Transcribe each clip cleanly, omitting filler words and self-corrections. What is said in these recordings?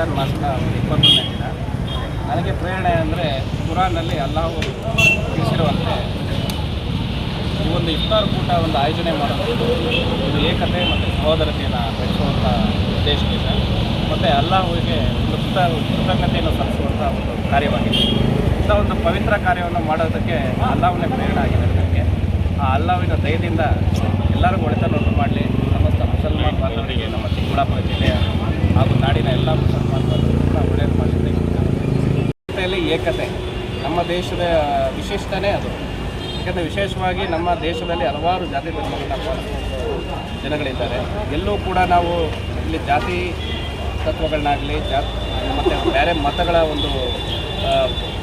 ರಂಜಾನ್ ಮಾಸದ 21ನೇ ದಿನ. ನನಗೆ ಪ್ರೇರಣೆ ಅಂದರೆ ಕುರಾನ್ನಲ್ಲಿ ಅಲ್ಲಾಹು ತಿಳಿಸಿರುವಂತೆ ಈ ಒಂದು ಇಫ್ತಾರ್ ಕೂಟ ಒಂದು ಆಯೋಜನೆ ಮಾಡೋದು ಇದು ಏಕತೆ ಮತ್ತು ಸಹೋದರತೆಯನ್ನು ಬೆಳೆಸುವಂಥ ಉದ್ದೇಶದಿಂದ ಮತ್ತು ಅಲ್ಲಾಹುವಿಗೆ ಒಂದು ಕೃತಜ್ಞತೆಯನ್ನು ಸಲ್ಲಿಸುವಂಥ ಒಂದು ಕಾರ್ಯವಾಗಿದೆ. ಇಂಥ ಒಂದು ಪವಿತ್ರ ಕಾರ್ಯವನ್ನು ಮಾಡೋದಕ್ಕೆ ಅಲ್ಲಾಹನೇ ಪ್ರೇರಣೆ ಆಗಿದೆ. ನನಗೆ ಆ ಅಲ್ಲಾಹ್ವಿನ ದಯದಿಂದ ಎಲ್ಲರಿಗೂ ಒಳಿತನ್ನು ಮಾಡಲಿ. ಸಮಸ್ತ ಮುಸಲ್ಮಾನ್ ಬಾಂಧವರಿಗೆ ನಮ್ಮ ಚಿಕ್ಕಬಳ್ಳಾಪುರ ಜಿಲ್ಲೆಯ ಹಾಗೂ ನಾಡಿನ ಎಲ್ಲ ಮುಸಲ್ಮಾನ್ ಬಾಂಧವರಿಗೂ ಕೂಡ ಒಳ್ಳೆಯದು ಮಾಡಲಿ. ಜೊತೆಯಲ್ಲಿ ಏಕತೆ ನಮ್ಮ ದೇಶದ ವಿಶಿಷ್ಟನೇ ಅದು. ಯಾಕೆಂದರೆ ವಿಶೇಷವಾಗಿ ನಮ್ಮ ದೇಶದಲ್ಲಿ ಹಲವಾರು ಜಾತಿ ಧರ್ಮಗಳನ್ನ ಪಾಲಿಸುವ ಜನಗಳಿದ್ದಾರೆ. ಎಲ್ಲೂ ಕೂಡ ನಾವು ಇಲ್ಲಿ ಜಾತಿ ತತ್ವಗಳನ್ನಾಗಲಿ ಮತ್ತು ಬೇರೆ ಮತಗಳ ಒಂದು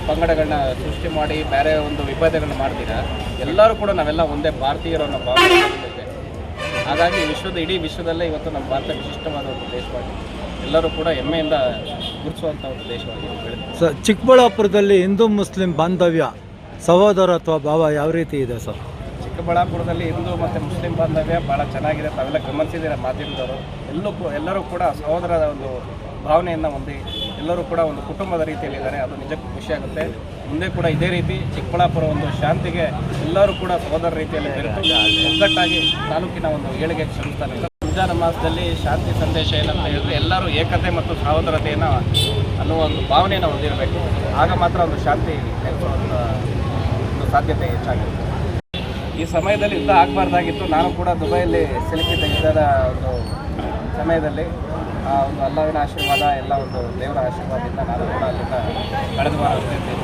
ಪಂಗಡಗಳನ್ನ ಸೃಷ್ಟಿ ಮಾಡಿ ಬೇರೆ ಒಂದು ವಿಭೇದಗಳನ್ನ ಮಾಡ್ತೀರಾ ಎಲ್ಲರೂ ಕೂಡ ನಾವೆಲ್ಲ ಒಂದೇ ಭಾರತೀಯರನ್ನು ಭಾವನೆ ಮಾಡಿದ್ದೇವೆ. ಹಾಗಾಗಿ ಇಡೀ ವಿಶ್ವದಲ್ಲೇ ಇವತ್ತು ನಮ್ಮ ಭಾರತ ವಿಶಿಷ್ಟವಾದ ಒಂದು ದೇಶವಾಗಿ ಎಲ್ಲರೂ ಕೂಡ ಹೆಮ್ಮೆಯಿಂದ ಗುರುತಿಸುವಂಥ ಒಂದು ದೇಶವಾಗಿ ಬೆಳೆದಿದೆ. ಸರ್, ಚಿಕ್ಕಬಳ್ಳಾಪುರದಲ್ಲಿ ಹಿಂದೂ ಮುಸ್ಲಿಂ ಬಾಂಧವ್ಯ ಸಹೋದರತ್ವ ಭಾವ ಯಾವ ರೀತಿ ಇದೆ ಸರ್? ಚಿಕ್ಕಬಳ್ಳಾಪುರದಲ್ಲಿ ಹಿಂದೂ ಮತ್ತು ಮುಸ್ಲಿಂ ಬಾಂಧವ್ಯ ಭಾಳ ಚೆನ್ನಾಗಿದೆ. ತಾವೆಲ್ಲ ಗಮನಿಸಿದ್ದೀರ ಮಾಧ್ಯಮದವರು. ಎಲ್ಲರೂ ಕೂಡ ಸಹೋದರದ ಒಂದು ಭಾವನೆಯನ್ನು ಹೊಂದಿ ಎಲ್ಲರೂ ಕೂಡ ಒಂದು ಕುಟುಂಬದ ರೀತಿಯಲ್ಲಿದ್ದಾರೆ. ಅದು ನಿಜಕ್ಕೂ ಖುಷಿಯಾಗುತ್ತೆ. ಮುಂದೆ ಕೂಡ ಇದೇ ರೀತಿ ಚಿಕ್ಕಬಳ್ಳಾಪುರ ಒಂದು ಶಾಂತಿಗೆ ಎಲ್ಲರೂ ಕೂಡ ಸಹೋದರ ರೀತಿಯಲ್ಲಿ ಬೆರೆತು ಒಗ್ಗಟ್ಟಾಗಿ ತಾಲೂಕಿನ ಒಂದು ಏಳಿಗೆ ಶ್ರಮಿಸ್ತಾನೆ. ರಂಜಾನ್ ಮಾಸದಲ್ಲಿ ಶಾಂತಿ ಸಂದೇಶ ಏನಂತ ಹೇಳಿದ್ರೆ ಎಲ್ಲರೂ ಏಕತೆ ಮತ್ತು ಸಹೋದರತೆಯನ್ನು ಅನ್ನುವ ಒಂದು ಭಾವನೆಯನ್ನು ಹೊಂದಿರಬೇಕು. ಆಗ ಮಾತ್ರ ಒಂದು ಶಾಂತಿ ನೆಲೆಸುವಂಥ ಒಂದು ಸಾಧ್ಯತೆ ಹೆಚ್ಚಾಗುತ್ತೆ. ಈ ಸಮಯದಲ್ಲಿ ಯುದ್ಧ ಆಗಬಾರ್ದಾಗಿತ್ತು. ನಾನು ಕೂಡ ದುಬೈಯಲ್ಲಿ ಸಿಲುಕಿದ್ದ ಯುದ್ಧದ ಒಂದು ಸಮಯದಲ್ಲಿ ಒಂದು ಅಲ್ಲಾಹ್ವಿನ ಆಶೀರ್ವಾದ ಎಲ್ಲ ಒಂದು ದೇವರ ಆಶೀರ್ವಾದದಿಂದ ನಾನು ಕೂಡ ಅಲ್ಲಿಂದ ಕಳೆದ ವಾರ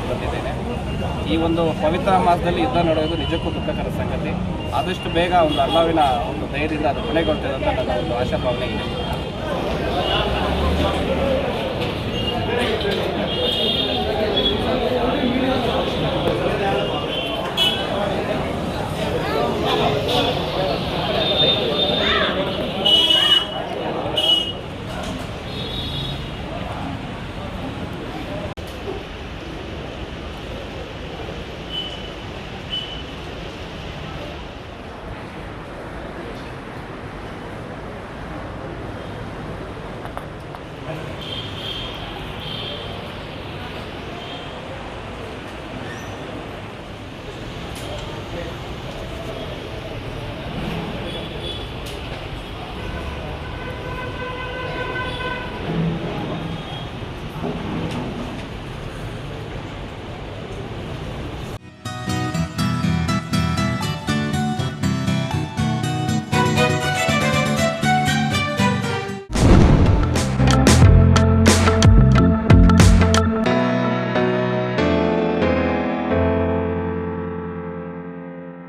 ಬಂದಿದ್ದೇನೆ. ಈ ಒಂದು ಪವಿತ್ರ ಮಾಸದಲ್ಲಿ ಯುದ್ಧ ನಡೆಯೋದು ನಿಜಕ್ಕೂ ದುಃಖಕರ ಸಂಗತಿ. ಆದಷ್ಟು ಬೇಗ ಒಂದು ಅಲ್ಲಾಹ್ವಿನ ಒಂದು ದಯದಿಂದ ಅದು ಕೊನೆಗೊಳ್ತದೆ ಅಂತ ನನ್ನ ಒಂದು ಆಶಾಭಾವನೆ ಇದೆ.